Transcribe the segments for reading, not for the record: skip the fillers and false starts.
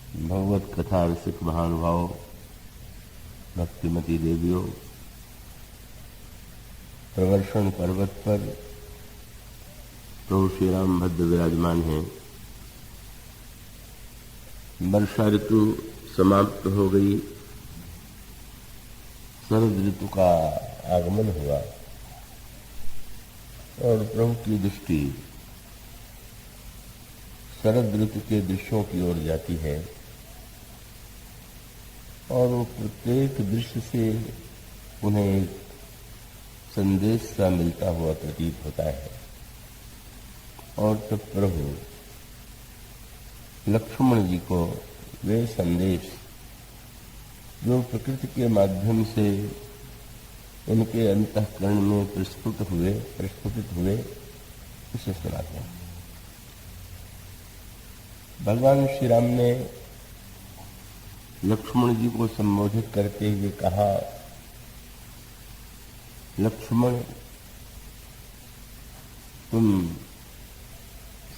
भगवत कथा रसिक महानुभाव, भक्तिमती देवियों, प्रवर्षण पर्वत पर प्रभु श्री राम भद्र विराजमान हैं। वर्षा ऋतु समाप्त हो गई, शरद ऋतु का आगमन हुआ और प्रभु की दृष्टि शरद ऋतु के दृश्यों की ओर जाती है और वो प्रत्येक दृश्य से उन्हें एक संदेश सा मिलता हुआ प्रतीत होता है। और तब प्रभु लक्ष्मण जी को वे संदेश जो प्रकृति के माध्यम से उनके अंतःकरण में प्रस्फुटित हुए उसे सुनाते हैं। भगवान श्री राम ने लक्ष्मण जी को संबोधित करते हुए कहा, लक्ष्मण, तुम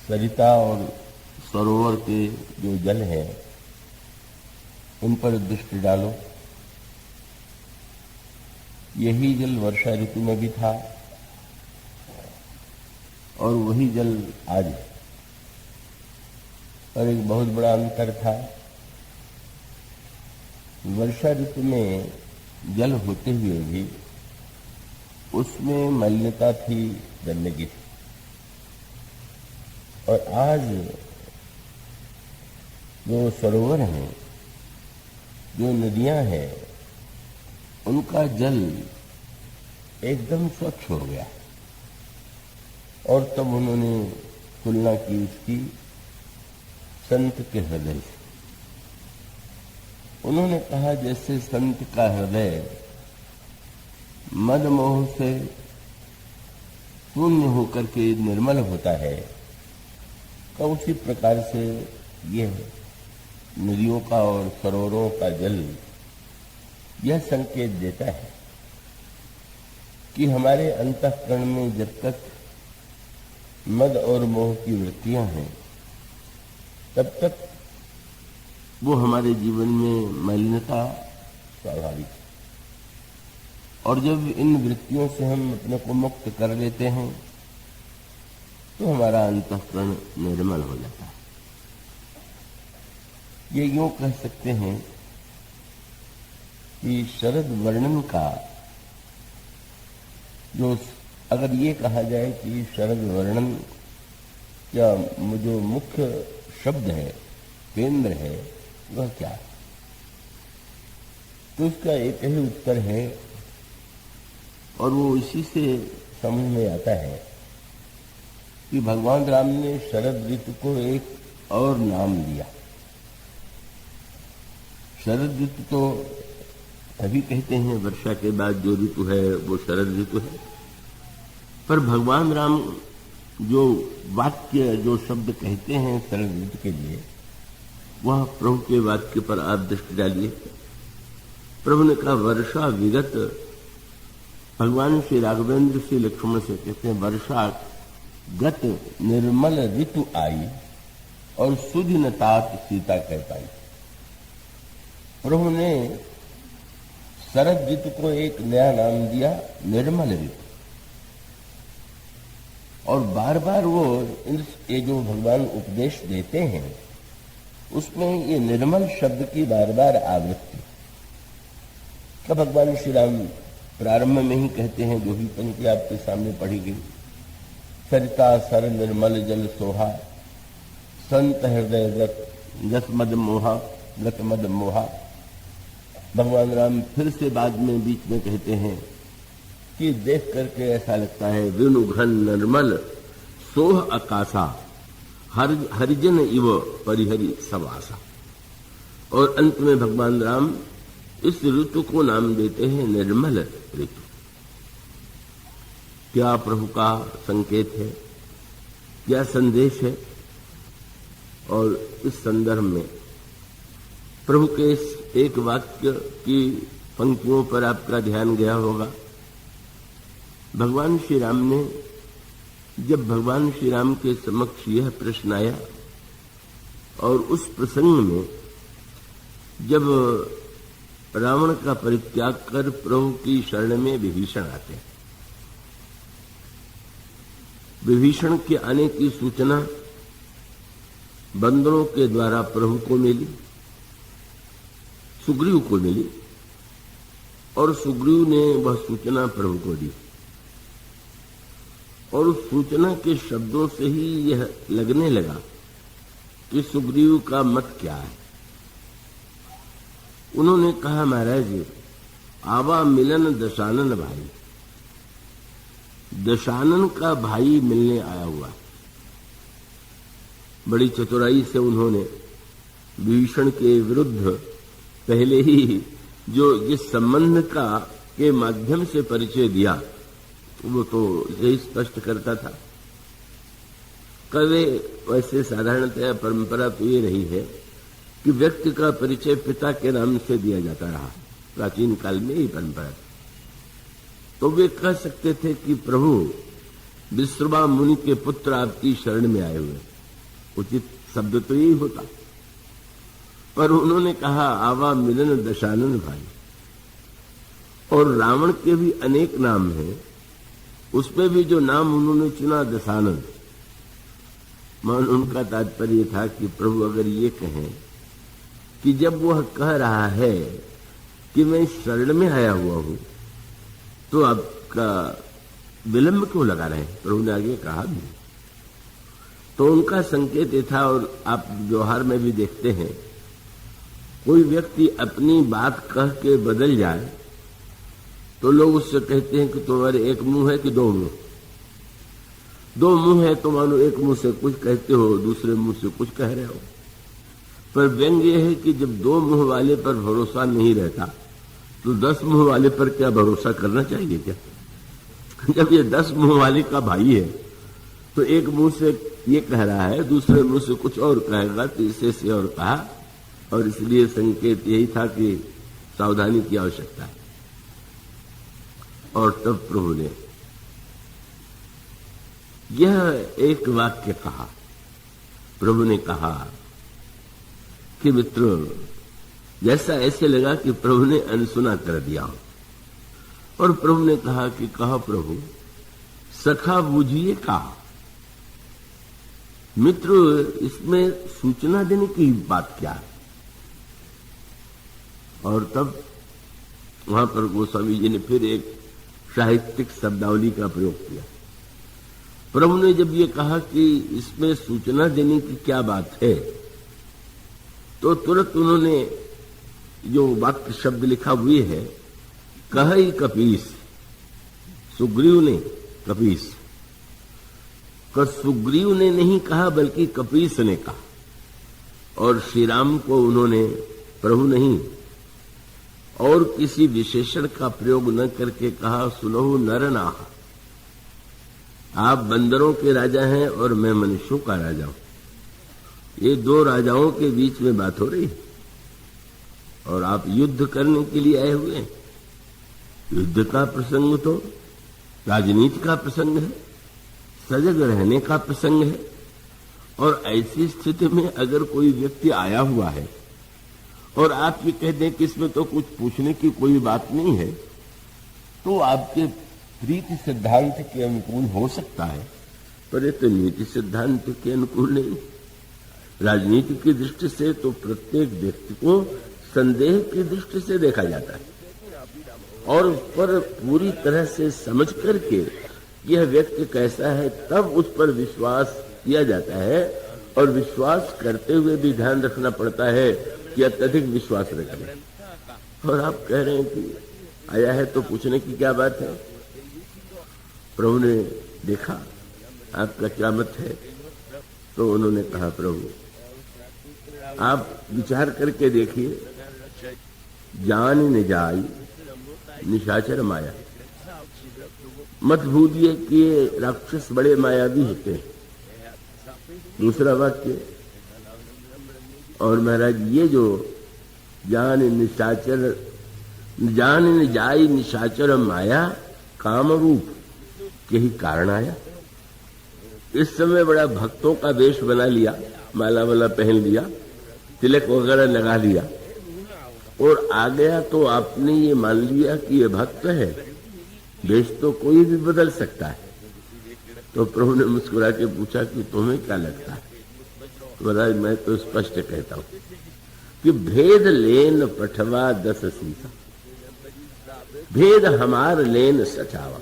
सरिता और सरोवर के जो जल हैं उन पर दृष्टि डालो। यही जल वर्षा ऋतु में भी था और वही जल आज है, और एक बहुत बड़ा अंतर था। वर्षा ऋतु में जल होते हुए भी उसमें मलिनता थी, गंदगी थी, और आज जो सरोवर हैं, जो नदियां हैं, उनका जल एकदम स्वच्छ हो गया। और तब उन्होंने तुलना की उसकी संत के हृदय से। उन्होंने कहा, जैसे संत का हृदय मद मोह से शून्य होकर के निर्मल होता है, तो उसी प्रकार से यह नदियों का और सरोवरों का जल यह संकेत देता है कि हमारे अंतःकरण में जब तक मद और मोह की वृत्तियां हैं, तब तक वो हमारे जीवन में मलिनता स्वाभाविक है। और जब इन वृत्तियों से हम अपने को मुक्त कर लेते हैं तो हमारा अंतःकरण निर्मल हो जाता है। ये यूं कह सकते हैं कि शरद वर्णन का जो, अगर ये कहा जाए कि शरद वर्णन क्या जो मुख्य शब्द है, केंद्र है, वह क्या है, तो उसका एक ही उत्तर है और वो इसी से समझ में आता है कि भगवान राम ने शरद ऋतु को एक और नाम दिया। शरद ऋतु तो तभी कहते हैं, वर्षा के बाद जो ऋतु है वो शरद ऋतु है, पर भगवान राम जो वाक्य, जो शब्द कहते हैं शरद ऋतु के लिए, वह प्रभु के वाक्य पर आप दृष्टि डालिए। प्रभु ने कहा, वर्षा विगत। भगवान श्री राघवेंद्र श्री लक्ष्मण से कहते हैं, वर्षा गत निर्मल ऋतु आई और सुधि न तात सीता कह पाई। प्रभु ने शरद ऋतु को एक नया नाम दिया, निर्मल ऋतु। और बार बार वो ये जो भगवान उपदेश देते हैं उसमें ये निर्मल शब्द की बार बार आवृत्ति का भगवान श्री राम प्रारंभ में ही कहते हैं, जो भी पंक्ति आपके सामने पढ़ी गई, सरिता सर निर्मल जल सोहा, संत हृदय व्रत मद मोहा, व्रत मद मोहा। भगवान राम फिर से बाद में बीच में कहते हैं कि देख करके ऐसा लगता है, विनु घन निर्मल सोह आकाशा, हरिजन इव परिहरि सवासा। और अंत में भगवान राम इस ऋतु को नाम देते हैं निर्मल ऋतु। क्या प्रभु का संकेत है, क्या संदेश है। और इस संदर्भ में प्रभु के इस एक वाक्य की पंक्तियों पर आपका ध्यान गया होगा। भगवान श्री राम ने, जब भगवान श्री राम के समक्ष यह प्रश्न आया और उस प्रसंग में जब रावण का परित्याग कर प्रभु की शरण में विभीषण आते हैं, विभीषण के आने की सूचना बंदरों के द्वारा प्रभु को मिली, सुग्रीव को मिली, और सुग्रीव ने वह सूचना प्रभु को दी। और उस सूचना के शब्दों से ही यह लगने लगा कि सुग्रीव का मत क्या है। उन्होंने कहा, महाराज जी, आवा मिलन दशानन भाई, दशानन का भाई मिलने आया हुआ। बड़ी चतुराई से उन्होंने विभीषण के विरुद्ध पहले ही जो जिस संबंध का के माध्यम से परिचय दिया वो तो यही स्पष्ट करता था। कभी वैसे साधारणतः परंपरा तो ये रही है कि व्यक्ति का परिचय पिता के नाम से दिया जाता रहा, प्राचीन काल में ही परंपरा थी। तो वे कह सकते थे कि प्रभु विश्रवा मुनि के पुत्र आपकी शरण में आए हुए, उचित शब्द तो यही होता। पर उन्होंने कहा, आवा मिलन दशानन भाई। और रावण के भी अनेक नाम हैं, उसमें भी जो नाम उन्होंने चुना दशानन, मान उनका तात्पर्य था कि प्रभु अगर ये कहें कि जब वह कह रहा है कि मैं शरण में आया हुआ हूं तो आपका विलंब क्यों लगा रहे हैं। प्रभु ने आगे कहा भी, तो उनका संकेत ये था। और आप व्यवहार में भी देखते हैं, कोई व्यक्ति अपनी बात कह के बदल जाए तो लोग उससे कहते हैं कि तुम्हारे एक मुंह है कि दो मुंह। दो मुंह है तो मानो एक मुंह से कुछ कहते हो, दूसरे मुंह से कुछ कह रहे हो। पर व्यंग ये है कि जब दो मुंह वाले पर भरोसा नहीं रहता तो 10 मुंह वाले पर क्या भरोसा करना चाहिए क्या। जब ये 10 मुंह वाले का भाई है तो एक मुंह से ये कह रहा है, दूसरे मुंह से कुछ और कहेगा, तीसरे से और कहा। और इसलिए संकेत यही था कि सावधानी की आवश्यकता है। और तब प्रभु ने यह एक वाक्य कहा। प्रभु ने कहा कि मित्रों, जैसा ऐसे लगा कि प्रभु ने अनसुना कर दिया। और प्रभु ने कहा कि कहा प्रभु, सखा बूझिए कहा। मित्र, इसमें सूचना देने की बात क्या है। और तब वहां पर गोस्वामी जी ने फिर एक साहित्यिक शब्दावली का प्रयोग किया। प्रभु ने जब ये कहा कि इसमें सूचना देने की क्या बात है, तो तुरंत उन्होंने जो वाक्य शब्द लिखा हुए है, कहई कपीस, सुग्रीव ने कपीस, सुग्रीव ने नहीं कहा बल्कि कपीस ने कहा। और श्री राम को उन्होंने प्रभु नहीं और किसी विशेषण का प्रयोग न करके कहा, सुनहु नर नाह। आप बंदरों के राजा हैं और मैं मनुष्यों का राजा हूं। ये दो राजाओं के बीच में बात हो रही है और आप युद्ध करने के लिए आए हुए हैं। युद्ध का प्रसंग तो राजनीति का प्रसंग है, सजग रहने का प्रसंग है। और ऐसी स्थिति में अगर कोई व्यक्ति आया हुआ है और आप ये कह दें कि इसमें तो कुछ पूछने की कोई बात नहीं है, तो आपके प्रीति सिद्धांत के अनुकूल हो सकता है, पर ये तो नीति सिद्धांत के अनुकूल नहीं। राजनीति की दृष्टि से तो प्रत्येक व्यक्ति को संदेह की दृष्टि से देखा जाता है और उस पर पूरी तरह से समझ करके यह व्यक्ति कैसा है तब उस पर विश्वास किया जाता है। और विश्वास करते हुए भी ध्यान रखना पड़ता है कि अत्यधिक विश्वास रखें। और आप कह रहे हैं कि आया है तो पूछने की क्या बात है। प्रभु ने देखा आपका क्या मत है, तो उन्होंने कहा, प्रभु आप विचार करके देखिए, जान न जाई निशाचर माया। मत भूलिए कि ये राक्षस बड़े मायावी होते हैं। दूसरा वाक्य, और महाराज ये जो जान न जाई निशाचर माया, काम रूप के ही कारण आया। इस समय बड़ा भक्तों का वेश बना लिया, माला वाला पहन लिया, तिलक वगैरह लगा लिया और आ गया तो आपने ये मान लिया कि ये भक्त है, वेश तो कोई भी बदल सकता है। तो प्रभु ने मुस्कुरा के पूछा कि तुम्हें क्या लगता है? तो बोला मैं तो स्पष्ट कहता हूं कि भेद लेन पठवा 10 सीसा, भेद हमार लेन सचावा।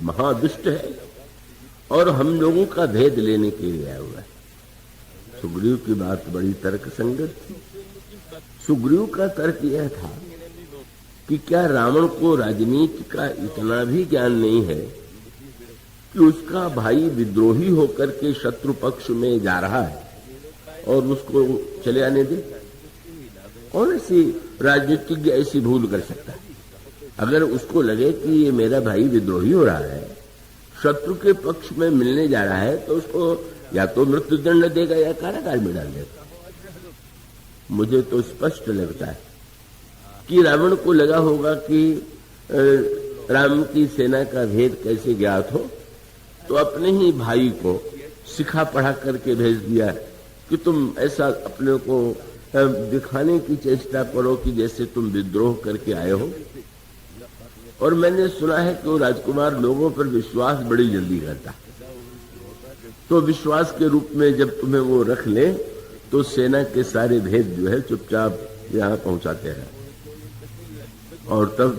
महादुष्ट है और हम लोगों का भेद लेने के लिए आया हुआ है। सुग्रीव की बात बड़ी तर्क संगत थी। सुग्रीव का तर्क यह था कि क्या रावण को राजनीति का इतना भी ज्ञान नहीं है कि उसका भाई विद्रोही होकर के शत्रु पक्ष में जा रहा है और उसको चले आने दे? कौन ऐसी राजनीतिज्ञ ऐसी भूल कर सकता है? अगर उसको लगे कि ये मेरा भाई विद्रोही हो रहा है, शत्रु के पक्ष में मिलने जा रहा है, तो उसको या तो मृत्युदंड देगा या कारागार में डाल देगा। मुझे तो स्पष्ट लगता है कि रावण को लगा होगा कि राम की सेना का भेद कैसे ज्ञात हो, तो अपने ही भाई को सिखा पढ़ा करके भेज दिया कि तुम ऐसा अपने को दिखाने की चेष्टा करो कि जैसे तुम विद्रोह करके आए हो। और मैंने सुना है कि वो राजकुमार लोगों पर विश्वास बड़ी जल्दी करता है, तो विश्वास के रूप में जब तुम्हें वो रख ले तो सेना के सारे भेद जो है चुपचाप यहाँ पहुंचाते हैं। और तब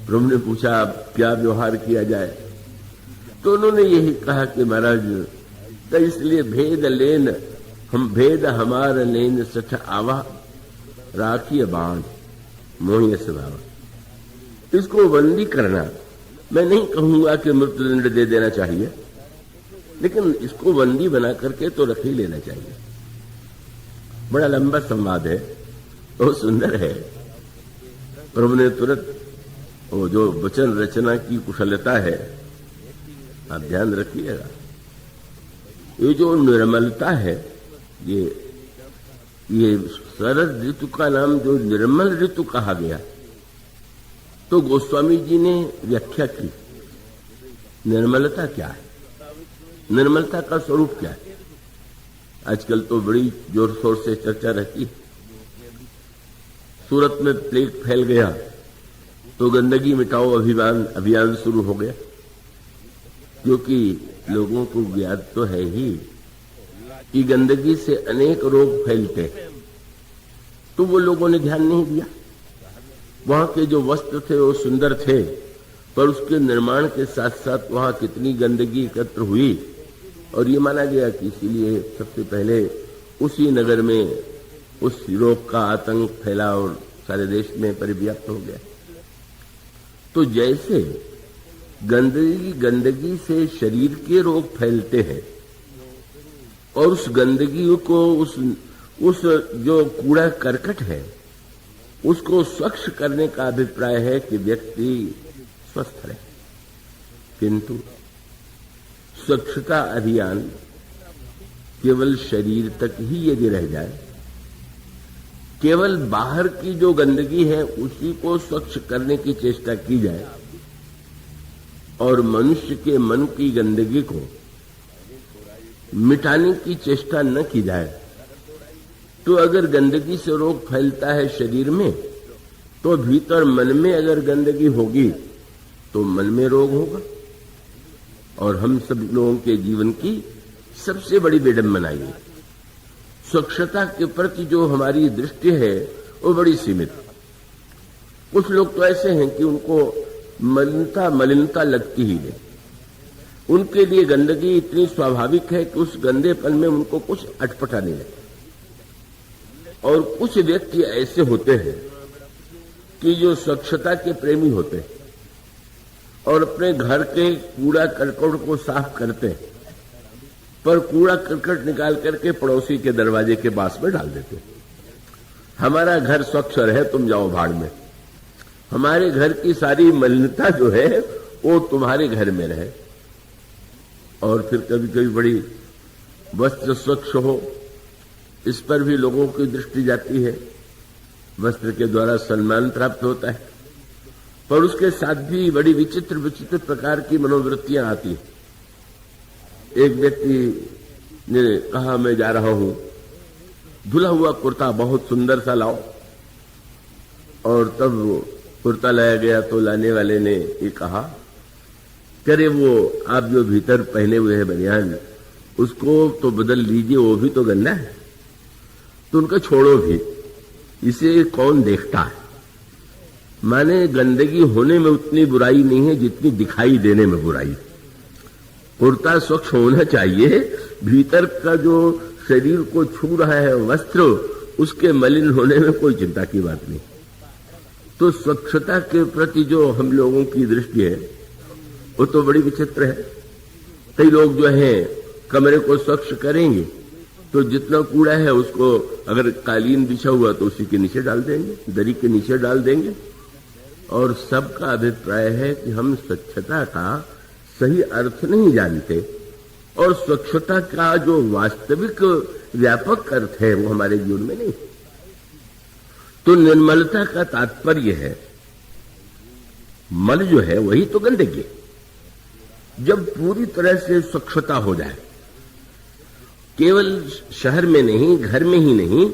प्रभु ने पूछा क्या व्यवहार किया जाए? तो उन्होंने यही कहा कि महाराज तो इसलिए भेद लेन हम भेद हमार लेन सठ आवा राखिए बाण मोहिय स्वभाव। इसको बंदी करना, मैं नहीं कहूंगा कि मृत्युदंड दे देना चाहिए, लेकिन इसको बंदी बना करके तो रख ही लेना चाहिए। बड़ा लंबा संवाद है, बहुत सुंदर है। प्रभु ने तुरंत वो जो वचन रचना की कुशलता है, आप ध्यान रखिएगा। ये जो निर्मलता है, ये शरद ऋतु का नाम जो निर्मल ऋतु कहा गया, तो गोस्वामी जी ने व्याख्या की निर्मलता क्या है, निर्मलता का स्वरूप क्या है। आजकल तो बड़ी जोर शोर से चर्चा रहती है। सूरत में प्लेग फैल गया तो गंदगी मिटाओ अभियान शुरू हो गया, क्योंकि लोगों को ज्ञात तो है ही कि गंदगी से अनेक रोग फैलते हैं। तो वो लोगों ने ध्यान नहीं दिया। वहां के जो वस्त्र थे वो सुंदर थे, पर उसके निर्माण के साथ साथ वहां कितनी गंदगी एकत्र हुई, और ये माना गया कि इसीलिए सबसे पहले उसी नगर में उस रोग का आतंक फैला और सारे देश में परिव्याप्त हो गया। तो जैसे गंदगी से शरीर के रोग फैलते हैं, और उस गंदगी को उस जो कूड़ा करकट है उसको स्वच्छ करने का अभिप्राय है कि व्यक्ति स्वस्थ रहे। किंतु स्वच्छता अभियान केवल शरीर तक ही यदि रह जाए, केवल बाहर की जो गंदगी है उसी को स्वच्छ करने की चेष्टा की जाए, और मनुष्य के मन की गंदगी को मिटाने की चेष्टा न की जाए, तो अगर गंदगी से रोग फैलता है शरीर में, तो भीतर मन में अगर गंदगी होगी तो मन में रोग होगा। और हम सब लोगों के जीवन की सबसे बड़ी विडंबना ये, स्वच्छता के प्रति जो हमारी दृष्टि है वो बड़ी सीमित। कुछ लोग तो ऐसे हैं कि उनको मलिनता लगती ही नहीं। उनके लिए गंदगी इतनी स्वाभाविक है कि उस गंदेपन में उनको कुछ अटपटा नहीं लगता। और कुछ व्यक्ति ऐसे होते हैं कि जो स्वच्छता के प्रेमी होते हैं और अपने घर के कूड़ा करकट को साफ करते हैं, पर कूड़ा करकट निकाल करके पड़ोसी के दरवाजे के पास में डाल देते हैं। हमारा घर स्वच्छ रहे, तुम जाओ भाड़ में। हमारे घर की सारी मलिनता जो है वो तुम्हारे घर में रहे। और फिर कभी कभी बड़ी वस्त्र स्वच्छ हो, इस पर भी लोगों की दृष्टि जाती है। वस्त्र के द्वारा सम्मान प्राप्त होता है, पर उसके साथ भी बड़ी विचित्र विचित्र प्रकार की मनोवृत्तियां आती हैं। एक व्यक्ति ने कहा मैं जा रहा हूं, धुला हुआ कुर्ता बहुत सुंदर सा लाओ, और तब वो कुर्ता लाया गया तो लाने वाले ने ये कहा, करे वो आप जो भीतर पहने हुए हैं बनियान, उसको तो बदल लीजिए, वो भी तो गंदा है। तो उनका छोड़ो भी, इसे कौन देखता है। माने गंदगी होने में उतनी बुराई नहीं है जितनी दिखाई देने में बुराई। कुर्ता स्वच्छ होना चाहिए, भीतर का जो शरीर को छू रहा है वस्त्र, उसके मलिन होने में कोई चिंता की बात नहीं। तो स्वच्छता के प्रति जो हम लोगों की दृष्टि है वो तो बड़ी विचित्र है। कई लोग जो है कमरे को स्वच्छ करेंगे तो जितना कूड़ा है उसको, अगर कालीन बिछा हुआ तो उसी के नीचे डाल देंगे, दरी के नीचे डाल देंगे। और सबका अभिप्राय है कि हम स्वच्छता का सही अर्थ नहीं जानते और स्वच्छता का जो वास्तविक व्यापक अर्थ है वो हमारे जीवन में नहीं। तो निर्मलता का तात्पर्य है, मल जो है वही तो गंदगी। जब पूरी तरह से स्वच्छता हो जाए, केवल शहर में नहीं, घर में ही नहीं,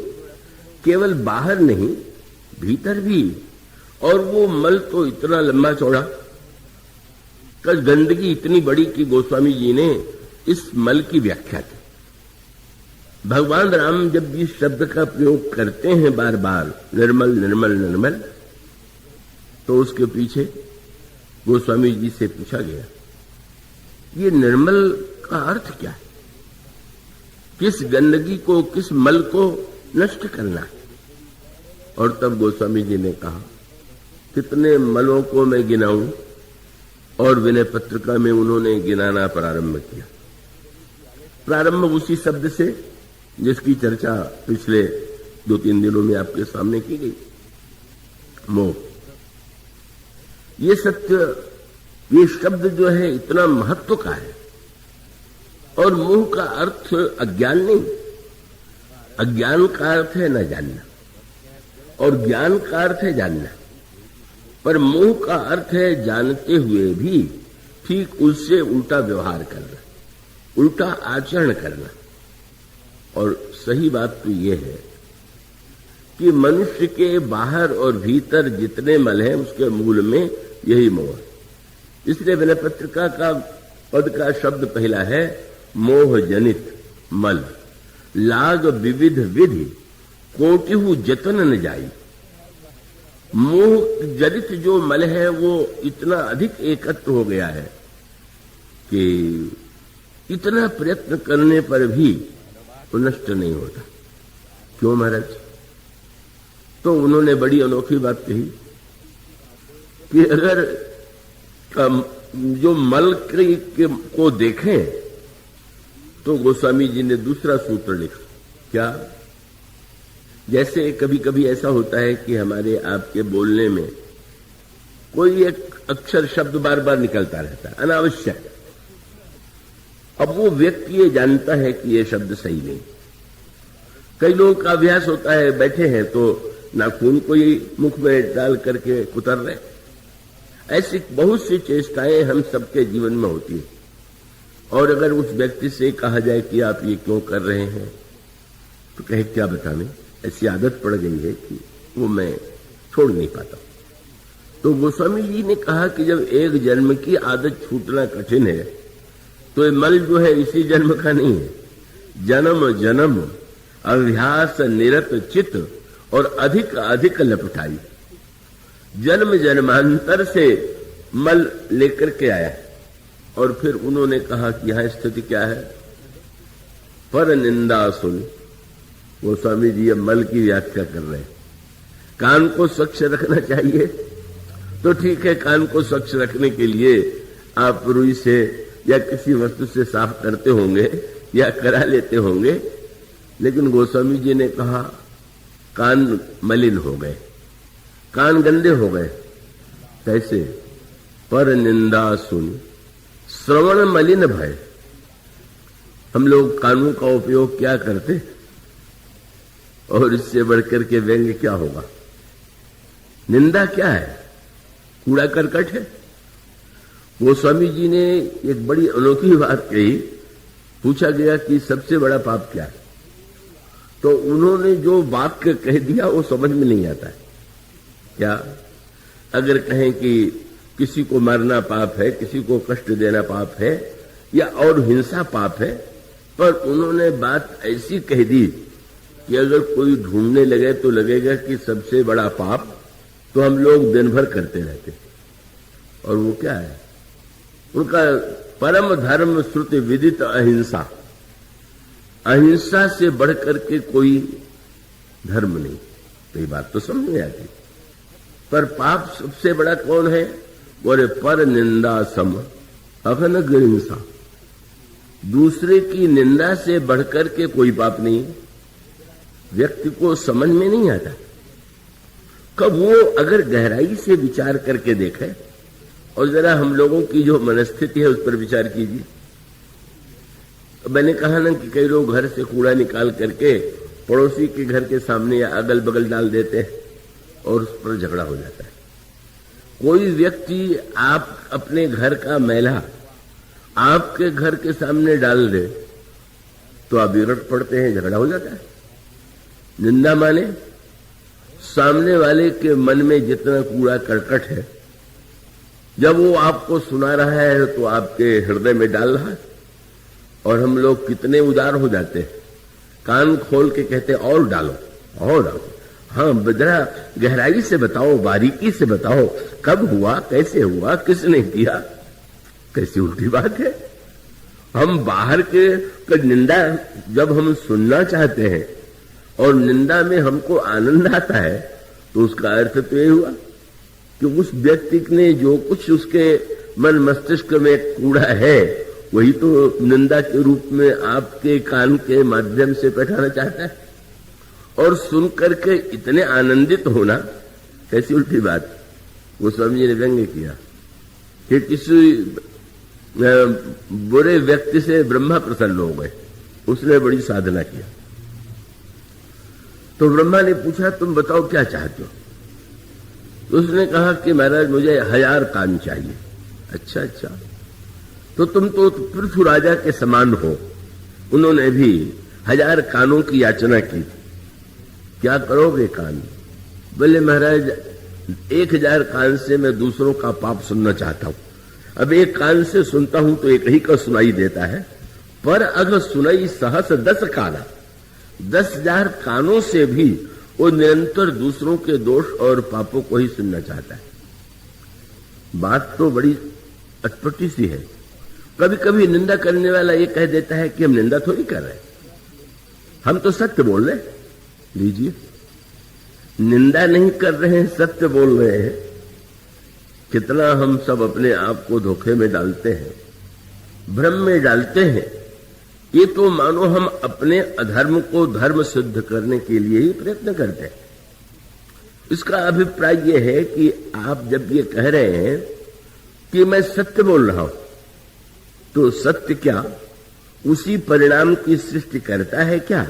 केवल बाहर नहीं, भीतर भी। और वो मल तो इतना लंबा चौड़ा, कल गंदगी इतनी बड़ी कि गोस्वामी जी ने इस मल की व्याख्या की। भगवान राम जब इस शब्द का प्रयोग करते हैं बार बार, निर्मल निर्मल निर्मल, तो उसके पीछे गोस्वामी जी से पूछा गया, ये निर्मल का अर्थ क्या है? किस गंदगी को, किस मल को नष्ट करना है? और तब गोस्वामी जी ने कहा, कितने मलों को मैं गिनाऊं, और विनय पत्रिका में उन्होंने गिनाना प्रारंभ किया। प्रारंभ उसी शब्द से जिसकी चर्चा पिछले 2-3 दिनों में आपके सामने की गई, मोह। ये सत्य, ये शब्द जो है इतना महत्व का है। और मोह का अर्थ अज्ञान नहीं, अज्ञान का अर्थ है न जानना, और ज्ञान का अर्थ है जानना। पर मोह का अर्थ है जानते हुए भी ठीक उससे उल्टा व्यवहार करना, उल्टा आचरण करना। और सही बात तो यह है कि मनुष्य के बाहर और भीतर जितने मल हैं उसके मूल में यही मोह है। इसलिए विनय पत्रिका का पद का शब्द पहला है, मोह जनित मल लाग विविध विधि कोटिहु जतन न जाई। मोह जनित जो मल है वो इतना अधिक एकत्र हो गया है कि इतना प्रयत्न करने पर भी वो नष्ट नहीं होता। क्यों महाराज? तो उन्होंने बड़ी अनोखी बात कही कि अगर जो मल को देखें तो गोस्वामी जी ने दूसरा सूत्र लिखा। क्या? जैसे कभी कभी ऐसा होता है कि हमारे आपके बोलने में कोई एक अक्षर शब्द बार बार निकलता रहता है अनावश्यक। अब वो व्यक्ति ये जानता है कि ये शब्द सही नहीं। कई लोगों का अभ्यास होता है, बैठे हैं तो नाखून को ही मुख में डाल करके कुतर रहे। ऐसी बहुत सी चेष्टाएं हम सबके जीवन में होती है। और अगर उस व्यक्ति से कहा जाए कि आप ये क्यों कर रहे हैं, तो कहे क्या बताने, ऐसी आदत पड़ गई है कि वो मैं छोड़ नहीं पाता। तो गोस्वामी जी ने कहा कि जब एक जन्म की आदत छूटना कठिन है तो ये मल जो है इसी जन्म का नहीं है, जन्म जन्म अभ्यास निरत चित और अधिक अधिक लपटाई। जन्म जन्मांतर से मल लेकर के आया। और फिर उन्होंने कहा कि यहां स्थिति क्या है, पर निंदा सुन। गोस्वामी जी अब मल की व्याख्या कर रहे हैं। कान को स्वच्छ रखना चाहिए तो ठीक है, कान को स्वच्छ रखने के लिए आप रुई से या किसी वस्तु से साफ करते होंगे या करा लेते होंगे। लेकिन गोस्वामी जी ने कहा कान मलिन हो गए, कान गंदे हो गए। कैसे? पर निंदा सुन श्रवण मलिन भय। हम लोग कानों का उपयोग क्या करते, और इससे बढ़कर के व्यंग्य क्या होगा? निंदा क्या है? कूड़ा करकट है। गोस्वामी जी ने एक बड़ी अनोखी बात कही। पूछा गया कि सबसे बड़ा पाप क्या है, तो उन्होंने जो वाक्य कह दिया वो समझ में नहीं आता है। क्या? अगर कहें कि किसी को मारना पाप है, किसी को कष्ट देना पाप है, या और हिंसा पाप है, पर उन्होंने बात ऐसी कह दी कि अगर कोई ढूंढने लगे तो लगेगा कि सबसे बड़ा पाप तो हम लोग दिन भर करते रहते। और वो क्या है? उनका परम धर्म श्रुति विदित अहिंसा। अहिंसा से बढ़कर के कोई धर्म नहीं। तो ये बात तो समझ में आती। पर पाप सबसे बड़ा कौन है? बोले पर निंदा सम अघन हिंसा। दूसरे की निंदा से बढ़कर के कोई पाप नहीं। व्यक्ति को समझ में नहीं आता। कब वो अगर गहराई से विचार करके देखे, और जरा हम लोगों की जो मनस्थिति है उस पर विचार कीजिए। तो मैंने कहा ना कि कई लोग घर से कूड़ा निकाल करके पड़ोसी के घर के सामने या अगल बगल डाल देते हैं और उस पर झगड़ा हो जाता है। कोई व्यक्ति आप अपने घर का मैला आपके घर के सामने डाल दे तो आप विरट पड़ते हैं, झगड़ा हो जाता है। निंदा माने सामने वाले के मन में जितना कूड़ा करकट है, जब वो आपको सुना रहा है तो आपके हृदय में डाल रहा है। और हम लोग कितने उदार हो जाते हैं, कान खोल के कहते और डालो और डालो। हाँ, जरा गहराई से बताओ, बारीकी से बताओ, कब हुआ, कैसे हुआ, किसने किया। कैसी उल्टी बात है। हम बाहर के निंदा जब हम सुनना चाहते हैं और निंदा में हमको आनंद आता है, तो उसका अर्थ तो ये हुआ कि उस व्यक्ति ने जो कुछ उसके मन मस्तिष्क में कूड़ा है वही तो निंदा के रूप में आपके कान के माध्यम से बैठाना चाहता है। और सुन करके इतने आनंदित होना, कैसी उल्टी बात। वो स्वामी जी ने व्यंग्य किया कि किसी बुरे व्यक्ति से ब्रह्मा प्रसन्न हो गए, उसने बड़ी साधना किया। तो ब्रह्मा ने पूछा तुम बताओ क्या चाहते हो? तो उसने कहा कि महाराज मुझे 1000 कान चाहिए। अच्छा अच्छा, तो तुम तो पृथ्वी राजा के समान हो। उन्होंने भी 1000 कानों की याचना की। क्या करोगे कान? बोले महाराज 1000 कान से मैं दूसरों का पाप सुनना चाहता हूं। अब एक कान से सुनता हूं तो एक ही का सुनाई देता है, पर अगर सुनाई सहस 10 काना, 10,000 कानों से भी वो निरंतर दूसरों के दोष और पापों को ही सुनना चाहता है। बात तो बड़ी अटपटी सी है। कभी कभी निंदा करने वाला ये कह देता है कि हम निंदा थोड़ी कर रहे, हम तो सत्य बोल रहे। लीजिए, निंदा नहीं कर रहे हैं, सत्य बोल रहे हैं। कितना हम सब अपने आप को धोखे में डालते हैं, भ्रम में डालते हैं। ये तो मानो हम अपने अधर्म को धर्म सिद्ध करने के लिए ही प्रयत्न करते हैं। इसका अभिप्राय यह है कि आप जब ये कह रहे हैं कि मैं सत्य बोल रहा हूं, तो सत्य क्या उसी परिणाम की सृष्टि करता है क्या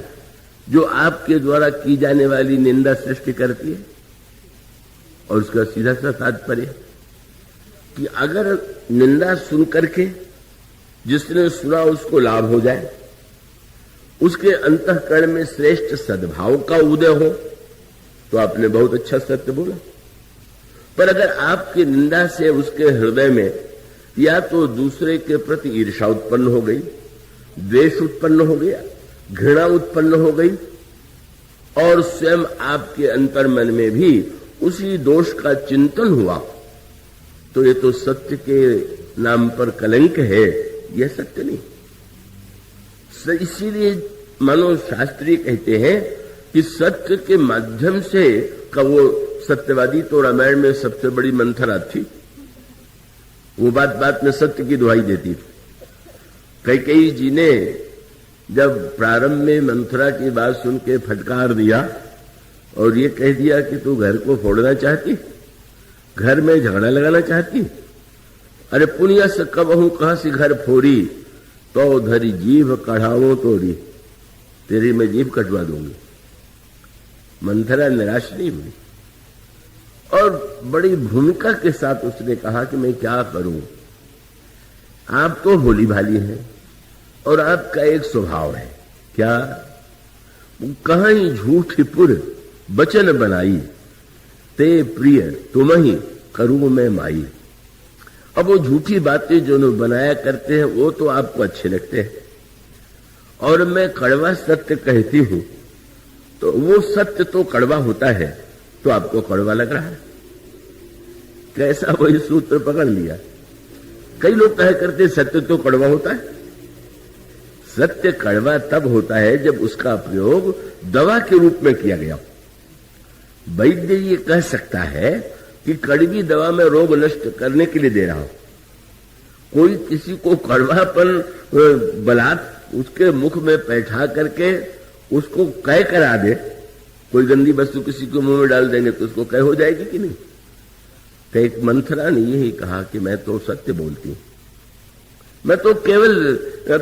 जो आपके द्वारा की जाने वाली निंदा सृष्टि करती है? और उसका सीधा सा तात्पर्य कि अगर निंदा सुन करके जिसने सुना उसको लाभ हो जाए, उसके अंतःकरण में श्रेष्ठ सद्भाव का उदय हो, तो आपने बहुत अच्छा सत्य बोला। पर अगर आपकी निंदा से उसके हृदय में या तो दूसरे के प्रति ईर्ष्या उत्पन्न हो गई, द्वेष उत्पन्न हो गया, घृणा उत्पन्न हो गई, और स्वयं आपके अंतर्मन में भी उसी दोष का चिंतन हुआ, तो ये तो सत्य के नाम पर कलंक है, यह सत्य नहीं। इसीलिए मानो शास्त्री कहते हैं कि सत्य के माध्यम से का वो सत्यवादी तो रामायण में सबसे बड़ी मंथरा थी। वो बात बात में सत्य की दुहाई देती थी। कैकेयी जी ने जब प्रारंभ में मंथरा की बात सुन के फटकार दिया और ये कह दिया कि तू घर को फोड़ना चाहती, घर में झगड़ा लगाना चाहती, अरे पुनिया से कबहू कहां से घर फोड़ी, तो धरी जीभ कढ़ावो तोड़ी, तेरी मैं जीभ कटवा दूंगी। मंथरा निराश नहीं हुई और बड़ी भूमिका के साथ उसने कहा कि मैं क्या करूं, आप तो भोली भाली हैं और आपका एक स्वभाव है, क्या कहां ही झूठी पुर बचन बनाई, ते प्रिय तुम ही करूं मैं माई। अब वो झूठी बातें जो लोग बनाया करते हैं वो तो आपको अच्छे लगते हैं, और मैं कड़वा सत्य कहती हूं तो वो सत्य तो कड़वा होता है, तो आपको कड़वा लग रहा है। कैसा वही सूत्र पकड़ लिया। कई लोग कह करते सत्य तो कड़वा होता है। सत्य कड़वा तब होता है जब उसका प्रयोग दवा के रूप में किया गया। वैद्य ये कह सकता है कि कड़वी दवा में रोग नष्ट करने के लिए दे रहा हूं। कोई किसी को कड़वापन बलात् उसके मुख में बैठा करके उसको कह करा दे, कोई गंदी वस्तु किसी को मुंह में डाल देंगे तो उसको कह हो जाएगी कि नहीं। तो एक मंथरा ने यही कहा कि मैं तो सत्य बोलती हूं, मैं तो केवल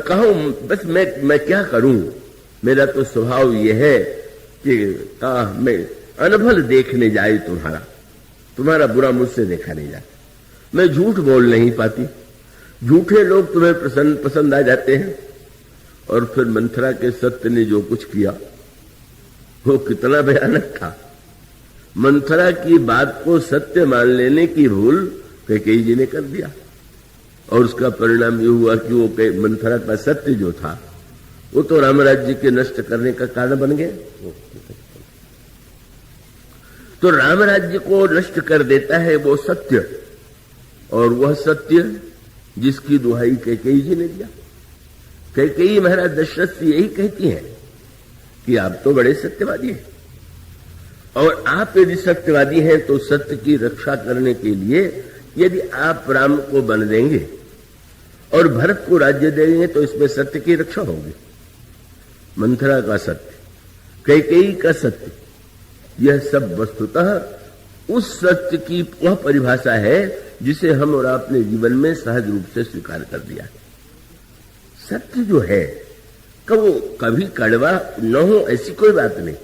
कहूं, बस मैं क्या करूं। मेरा तो स्वभाव यह है कि मैं अनभल देखने जाए तुम्हारा बुरा मुझसे देखा नहीं जाता। मैं झूठ बोल नहीं पाती, झूठे लोग तुम्हें पसंद आ जाते हैं। और फिर मंथरा के सत्य ने जो कुछ किया वो कितना भयानक था। मंथरा की बात को सत्य मान लेने की भूल कैकेयी जी ने कर दिया, और उसका परिणाम ये हुआ कि वो मंथरा का सत्य जो था वो तो राम राज्य के नष्ट करने का कारण बन गया। तो राम राज्य को नष्ट कर देता है वो सत्य, और वह सत्य जिसकी दुहाई कैकेयी जी ने दिया। कैकेयी महाराज दशरथ से यही कहती है कि आप तो बड़े सत्यवादी हैं, और आप यदि सत्यवादी हैं तो सत्य की रक्षा करने के लिए यदि आप राम को बन देंगे और भरत को राज्य देंगे तो इसमें सत्य की रक्षा होगी। मंथरा का सत्य, कैकेयी का सत्य, यह सब वस्तुतः उस सत्य की वह परिभाषा है जिसे हम और आपने जीवन में सहज रूप से स्वीकार कर दिया। सत्य जो है कभी कड़वा न हो ऐसी कोई बात नहीं,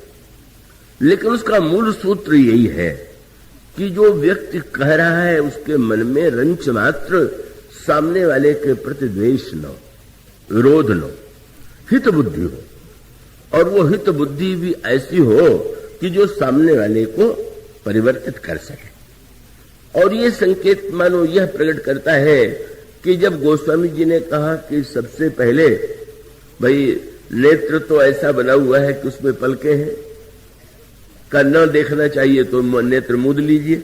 लेकिन उसका मूल सूत्र यही है कि जो व्यक्ति कह रहा है उसके मन में रंच मात्र सामने वाले के प्रति द्वेष न, विरोध न, हित बुद्धि हो, और वो हित बुद्धि भी ऐसी हो कि जो सामने वाले को परिवर्तित कर सके। और ये संकेत मानो यह प्रकट करता है कि जब गोस्वामी जी ने कहा कि सबसे पहले भाई नेत्र तो ऐसा बना हुआ है कि उसमें पलके हैं, का न देखना चाहिए तो नेत्र मूंद लीजिए,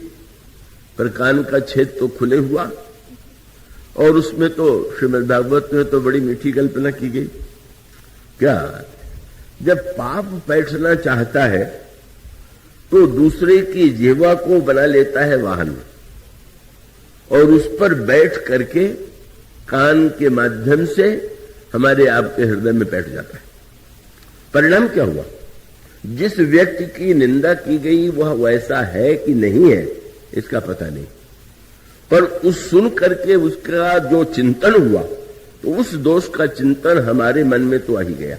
पर कान का छेद तो खुले हुआ, और उसमें तो श्रीमद् भागवत में तो बड़ी मीठी कल्पना की गई। क्या जब पाप बैठना चाहता है तो दूसरे की जिह्वा को बना लेता है वाहन, और उस पर बैठ करके कान के माध्यम से हमारे आपके हृदय में बैठ जाता है। परिणाम क्या हुआ? जिस व्यक्ति की निंदा की गई वह वैसा है कि नहीं है इसका पता नहीं, पर उस सुन करके उसका जो चिंतन हुआ तो उस दोष का चिंतन हमारे मन में तो आ ही गया।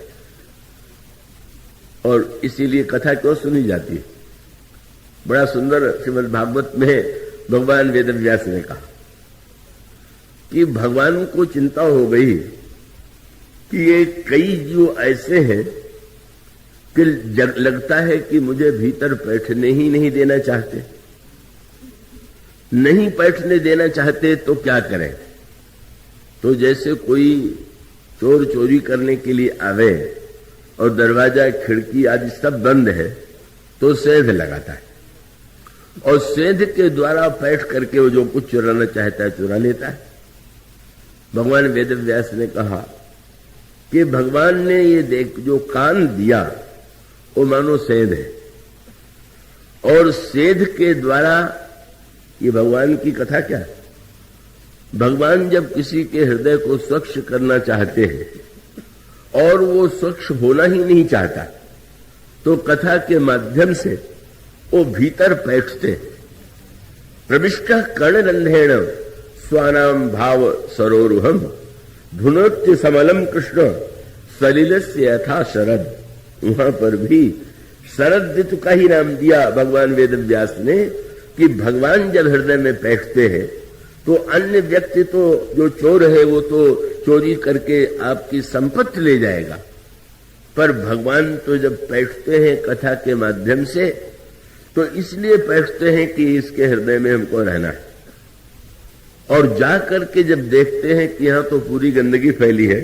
और इसीलिए कथा क्यों सुनी जाती है? बड़ा सुंदर श्रीमद् भागवत में भगवान वेदव्यास ने कहा कि भगवान को चिंता हो गई कि ये कई जीव ऐसे हैं कि लगता है कि मुझे भीतर बैठने ही नहीं देना चाहते, नहीं बैठने देना चाहते तो क्या करें? तो जैसे कोई चोर चोरी करने के लिए आवे और दरवाजा खिड़की आदि सब बंद है तो सेंध लगाता है, और सेंध के द्वारा बैठ करके वो जो कुछ चुराना चाहता है चुरा लेता है। भगवान वेदव्यास ने कहा कि भगवान ने ये जो कान दिया वो मानो सेंध है, और सेंध के द्वारा ये भगवान की कथा क्या है? भगवान जब किसी के हृदय को स्वच्छ करना चाहते हैं और वो स्वच्छ होना ही नहीं चाहता तो कथा के माध्यम से वो भीतर बैठते। प्रविष्ट कर्णरंध्रेण स्वानाम भाव सरोरुहम धुनोत्य समलम कृष्ण सलिलस्य यथा शरद। वहां पर भी शरद ऋतु का ही नाम दिया भगवान वेदव्यास ने कि भगवान जब हृदय में बैठते हैं तो अन्य व्यक्ति तो जो चोर है वो तो चोरी करके आपकी संपत्ति ले जाएगा, पर भगवान तो जब बैठते हैं कथा के माध्यम से तो इसलिए बैठते हैं कि इसके हृदय में हमको रहना है। और जा करके जब देखते हैं कि यहां तो पूरी गंदगी फैली है,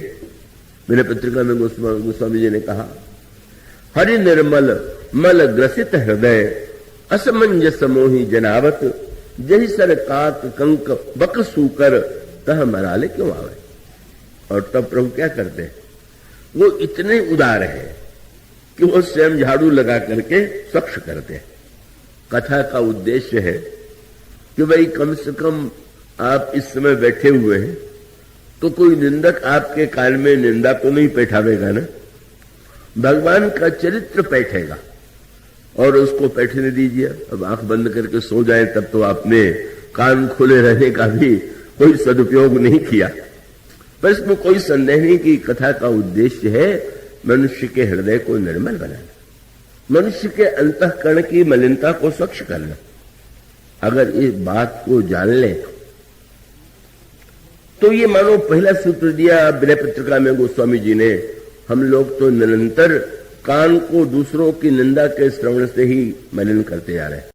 मैंने पत्रिका में गोस्वामी जी ने कहा, हरि निर्मल मल ग्रसित हृदय असमंजस मोही जनावत, जही सर काक कंक बक सूकर तह मराले क्यों आवे। और तब प्रभु क्या करते हैं, वो इतने उदार हैं कि वो स्वयं झाड़ू लगा करके स्वच्छ करते हैं। कथा का उद्देश्य है कि भाई कम से कम आप इस समय बैठे हुए हैं तो कोई निंदक आपके कान में निंदा तो नहीं बैठावेगा ना, भगवान का चरित्र बैठेगा और उसको बैठने दीजिए। अब आंख बंद करके सो जाए तब तो आपने कान खुले रहने का भी कोई सदुपयोग नहीं किया। पर इसमें कोई संदेह नहीं कि कथा का उद्देश्य है मनुष्य के हृदय को निर्मल बनाना, मनुष्य के अंतःकरण की मलिनता को स्वच्छ करना। अगर इस बात को जान ले तो ये मानो पहला सूत्र दिया विनय पत्रिका में गोस्वामी जी ने, हम लोग तो निरंतर कान को दूसरों की निंदा के श्रवण से ही मलिन करते जा रहे हैं।